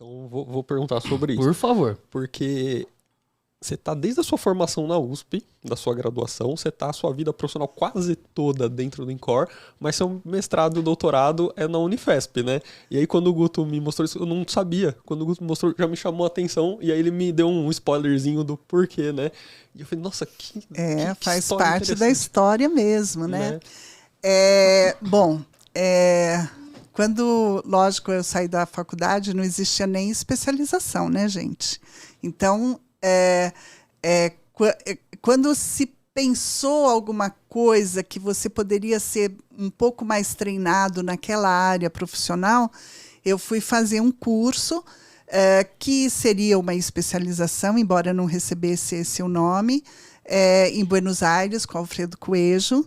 Então, vou perguntar sobre isso. Por favor. Porque você tá desde a sua formação na USP, da sua graduação, você tá a sua vida profissional quase toda dentro do INCOR, mas seu mestrado e doutorado é na Unifesp, né? E aí quando o Guto me mostrou isso, eu não sabia. Quando o Guto me mostrou, já me chamou a atenção, e aí ele me deu um spoilerzinho do porquê, né? E eu falei, nossa, que faz parte da história mesmo, né? Bom, quando, lógico, eu saí da faculdade, não existia nem especialização, né, gente? Então, quando se pensou alguma coisa que você poderia ser um pouco mais treinado naquela área profissional, eu fui fazer um curso que seria uma especialização, embora não recebesse esse o nome, em Buenos Aires, com Alfredo Coelho,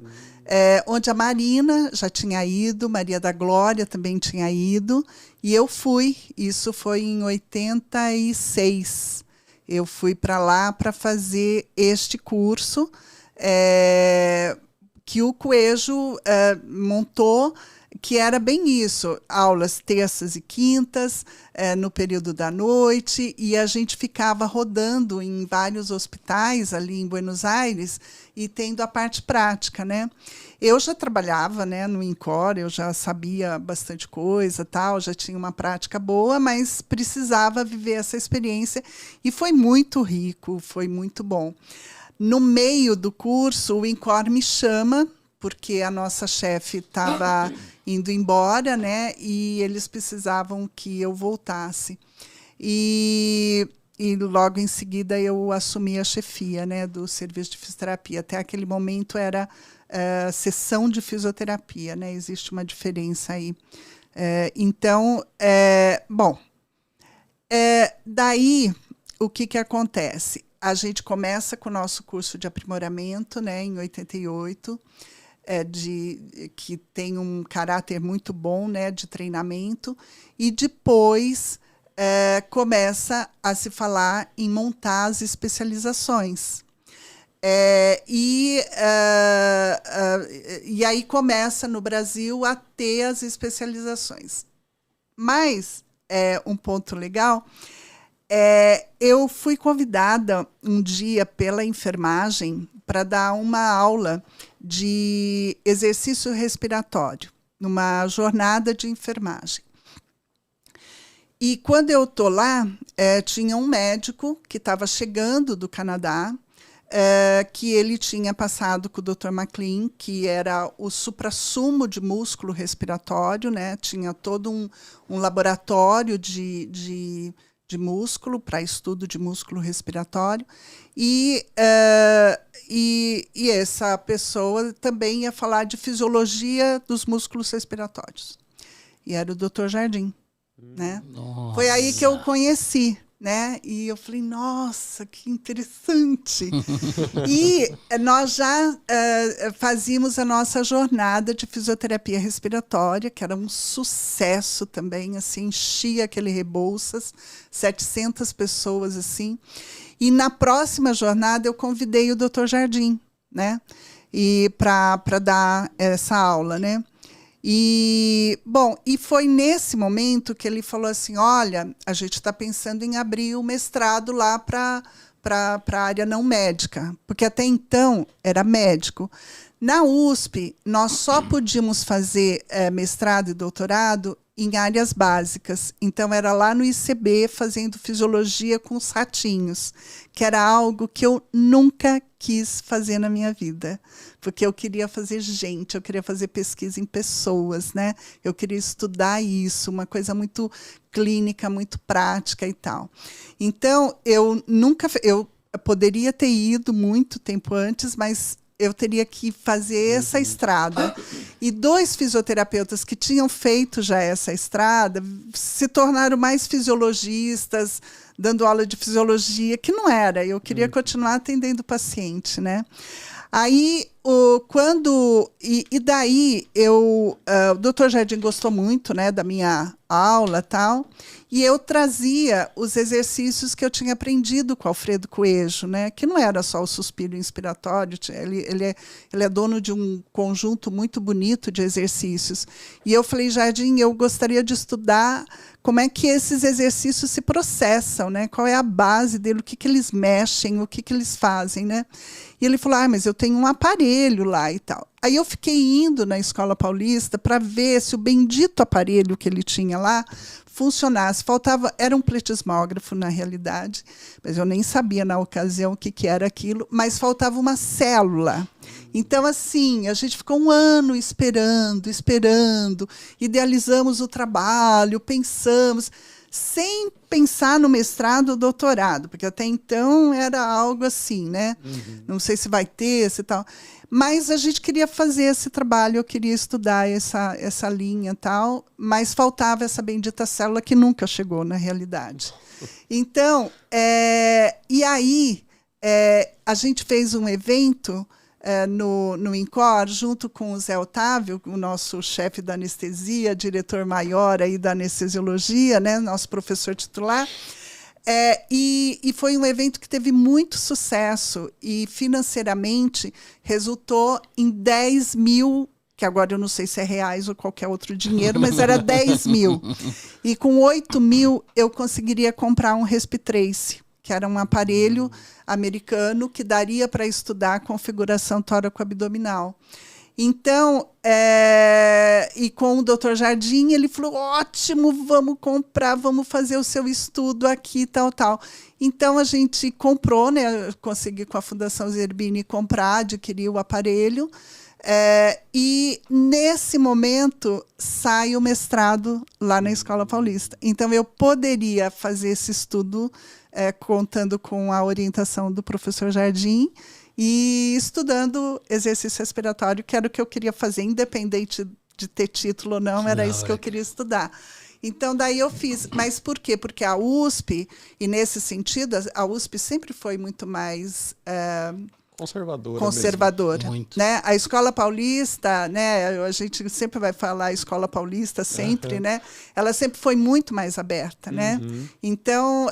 onde a Marina já tinha ido, Maria da Glória também tinha ido, e eu fui. Isso foi em 86. Eu fui para lá para fazer este curso que o Coelho montou, que era bem isso, aulas terças e quintas, no período da noite, e a gente ficava rodando em vários hospitais ali em Buenos Aires e tendo a parte prática, né? Eu já trabalhava, né, no INCOR, eu já sabia bastante coisa, tal, já tinha uma prática boa, mas precisava viver essa experiência e foi muito rico, foi muito bom. No meio do curso, o INCOR me chama, porque a nossa chefe estava indo embora, né, e eles precisavam que eu voltasse. E logo em seguida eu assumi a chefia, né, do serviço de fisioterapia. Até aquele momento era sessão de fisioterapia, né? Existe uma diferença aí. Daí, o que acontece? A gente começa com o nosso curso de aprimoramento, né, em 88, que tem um caráter muito bom, né, de treinamento, e depois começa a se falar em montar as especializações. E aí começa no Brasil a ter as especializações. Mas, um ponto legal, eu fui convidada um dia pela enfermagem para dar uma aula de exercício respiratório, numa jornada de enfermagem. E quando eu estou lá, tinha um médico que estava chegando do Canadá, que ele tinha passado com o Dr. McLean, que era o suprassumo de músculo respiratório, né? Tinha todo um laboratório de músculo, para estudo de músculo respiratório, e essa pessoa também ia falar de fisiologia dos músculos respiratórios. E era o Dr. Jardim. Né? Foi aí que eu conheci, né? E eu falei, nossa, que interessante. E nós já fazíamos a nossa jornada de fisioterapia respiratória, que era um sucesso também, assim, enchia aquele Rebouças, 700 pessoas, assim. E na próxima jornada eu convidei o Dr. Jardim, né? E para dar essa aula, né? E foi nesse momento que ele falou assim, olha, a gente está pensando em abrir o mestrado lá para a área não médica, porque até então era médico. Na USP, nós só podíamos fazer mestrado e doutorado em áreas básicas. Então, era lá no ICB, fazendo fisiologia com os ratinhos, que era algo que eu nunca quis fazer na minha vida, porque eu queria fazer gente, eu queria fazer pesquisa em pessoas, né? Eu queria estudar isso, uma coisa muito clínica, muito prática e tal. Então, eu poderia ter ido muito tempo antes, mas eu teria que fazer essa estrada. E 2 fisioterapeutas que tinham feito já essa estrada se tornaram mais fisiologistas, dando aula de fisiologia, que não era. Eu queria continuar atendendo o paciente, né? Aí daí, o Dr. Jardim gostou muito, né, da minha aula e tal, e eu trazia os exercícios que eu tinha aprendido com Alfredo Coelho, né, que não era só o suspiro inspiratório, ele é dono de um conjunto muito bonito de exercícios. E eu falei, Jardim, eu gostaria de estudar como é que esses exercícios se processam, né? Qual é a base dele, o que eles mexem, o que eles fazem, né? E ele falou, mas eu tenho um aparelho lá e tal. Aí eu fiquei indo na Escola Paulista para ver se o bendito aparelho que ele tinha lá funcionasse. Era um pletismógrafo, na realidade, mas eu nem sabia na ocasião o que era aquilo, mas faltava uma célula. Então, assim, a gente ficou um ano esperando, idealizamos o trabalho, pensamos, sem pensar no mestrado ou doutorado, porque até então era algo assim, né? Não sei se vai ter, se tal. Mas a gente queria fazer esse trabalho, eu queria estudar essa linha e tal, mas faltava essa bendita célula que nunca chegou, na realidade. Então, e aí, a gente fez um evento no INCOR, junto com o Zé Otávio, o nosso chefe da anestesia, diretor maior aí da anestesiologia, né, nosso professor titular. E foi um evento que teve muito sucesso e, financeiramente, resultou em 10 mil, que agora eu não sei se é reais ou qualquer outro dinheiro, mas era 10 mil. E com 8 mil eu conseguiria comprar um Respitrace, que era um aparelho americano que daria para estudar a configuração tóraco-abdominal. Então, e com o Dr. Jardim, ele falou, ótimo, vamos comprar, vamos fazer o seu estudo aqui, tal. Então, a gente comprou, né, eu consegui com a Fundação Zerbini comprar, adquirir o aparelho, e nesse momento sai o mestrado lá na Escola Paulista. Então, eu poderia fazer esse estudo contando com a orientação do professor Jardim, e estudando exercício respiratório, que era o que eu queria fazer, independente de ter título ou não, era isso que eu queria estudar. Então, daí eu fiz. Mas por quê? Porque a USP, e nesse sentido, a USP sempre foi muito mais conservadora, né? A Escola Paulista, né? A gente sempre vai falar a Escola Paulista, sempre, né? Ela sempre foi muito mais aberta, né? Então,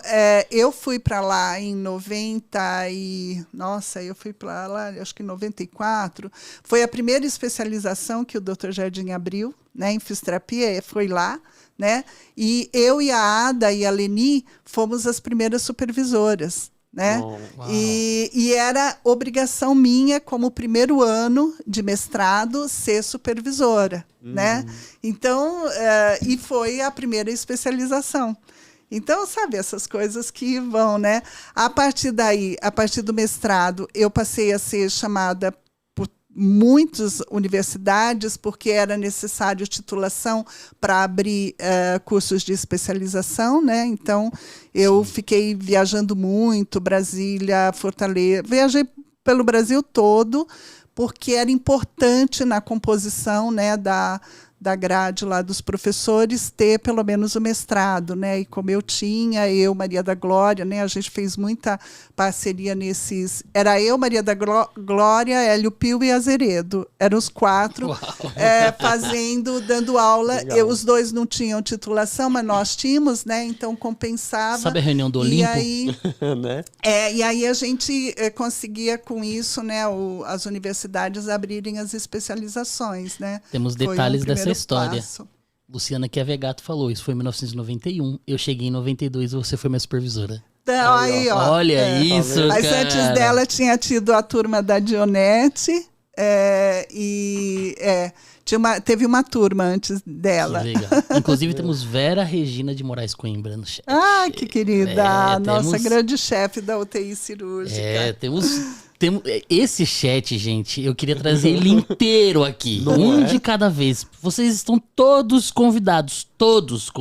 eu fui para lá em 90 e... Nossa, eu fui para lá, acho que em 94. Foi a primeira especialização que o Dr. Jardim abriu, né? Em fisioterapia, foi lá, né? E eu e a Ada e a Leni fomos as primeiras supervisoras, né? E era obrigação minha, como primeiro ano de mestrado, ser supervisora, né? Então, e foi a primeira especialização. Então, sabe, essas coisas que vão, né? A partir daí, a partir do mestrado, eu passei a ser chamada por muitas universidades, porque era necessário titulação para abrir cursos de especialização, né? Então, eu fiquei viajando muito, Brasília, Fortaleza, viajei pelo Brasil todo, porque era importante na composição, né, da grade lá dos professores ter pelo menos o mestrado, né? E como eu tinha, Maria da Glória, né? A gente fez muita parceria nesses... Era eu, Maria da Glória, Hélio Pio e Azeredo. Eram os 4 dando aula. Os 2 não tinham titulação, mas nós tínhamos, né? Então compensava. Sabe a reunião do Olimpo? E aí, né? E aí a gente conseguia com isso, né? As universidades abrirem as especializações, né? Temos detalhes dessa história. Passo. Luciana Chiavegato falou, isso foi em 1991, eu cheguei em 92 e você foi minha supervisora. Então, aí, ó. Olha isso, Mas cara. antes dela tinha tido a turma da Dionete, teve uma turma antes dela. Que legal. Inclusive temos Vera Regina de Moraes Coimbra no chat. Ah, que querida. Nossa temos... grande chefe da UTI cirúrgica. Temos esse chat, gente, eu queria trazer ele inteiro aqui. De cada vez. Vocês estão todos convidados. Todos.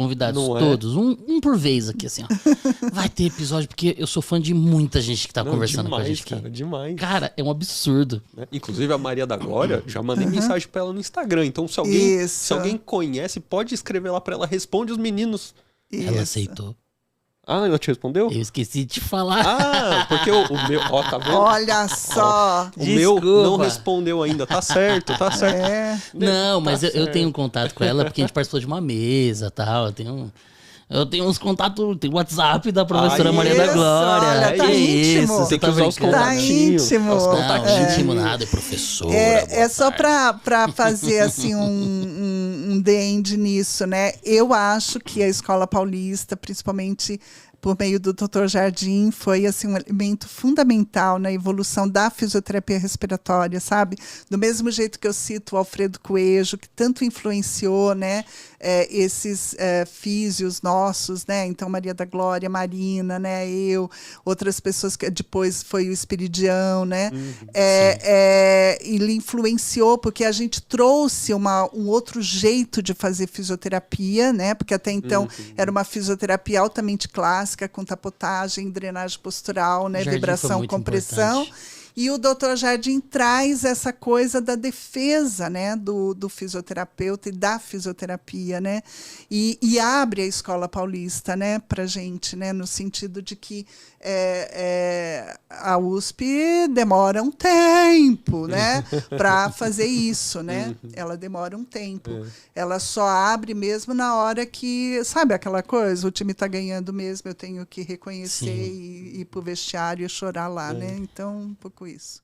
Um por vez aqui, assim, ó. Vai ter episódio, porque eu sou fã de muita gente que tá conversando com a gente aqui. Cara, demais. Cara, é um absurdo. Inclusive, a Maria da Glória, já mandei mensagem pra ela no Instagram. Então, se alguém conhece, pode escrever lá pra ela. Responde os meninos. Ela aceitou. Ah, não te respondeu? Eu esqueci de falar. Ah, porque o meu... Ó, tá vendo? Olha só. O meu não Desculpa. respondeu ainda. Tá certo, tá certo. É. Não, mas Tá eu certo. tenho contato com ela porque a gente participou de uma mesa e tal. Eu tenho uns contatos, tem o WhatsApp da professora Aí, Maria da isso, Glória. olha, tá Que íntimo. isso, você Tem que usar os brincando? Tá contatinhos. íntimo. Os Não, contatinhos. íntimo nada, é professora. É só boa tarde. para fazer assim um the end nisso, né? Eu acho que a Escola Paulista, principalmente por meio do Dr. Jardim, foi assim um elemento fundamental na evolução da fisioterapia respiratória, sabe? Do mesmo jeito que eu cito o Alfredo Coelho, que tanto influenciou, né, esses físios nossos, né? Então Maria da Glória, Marina, né? Eu, outras pessoas que depois foi o Espiridião, né? Ele influenciou porque a gente trouxe um outro jeito de fazer fisioterapia, né? Porque até então era uma fisioterapia altamente clássica, com tapotagem, drenagem postural, né? Vibração, compressão. Importante. E o Dr. Jardim traz essa coisa da defesa, né, do fisioterapeuta e da fisioterapia, né, e abre a Escola Paulista, né, para gente, né, no sentido de que a USP demora um tempo, né, para fazer isso, né, ela demora um tempo, ela só abre mesmo na hora que, sabe aquela coisa, o time está ganhando mesmo, eu tenho que reconhecer e ir pro vestiário e chorar lá, né, então um pouco isso.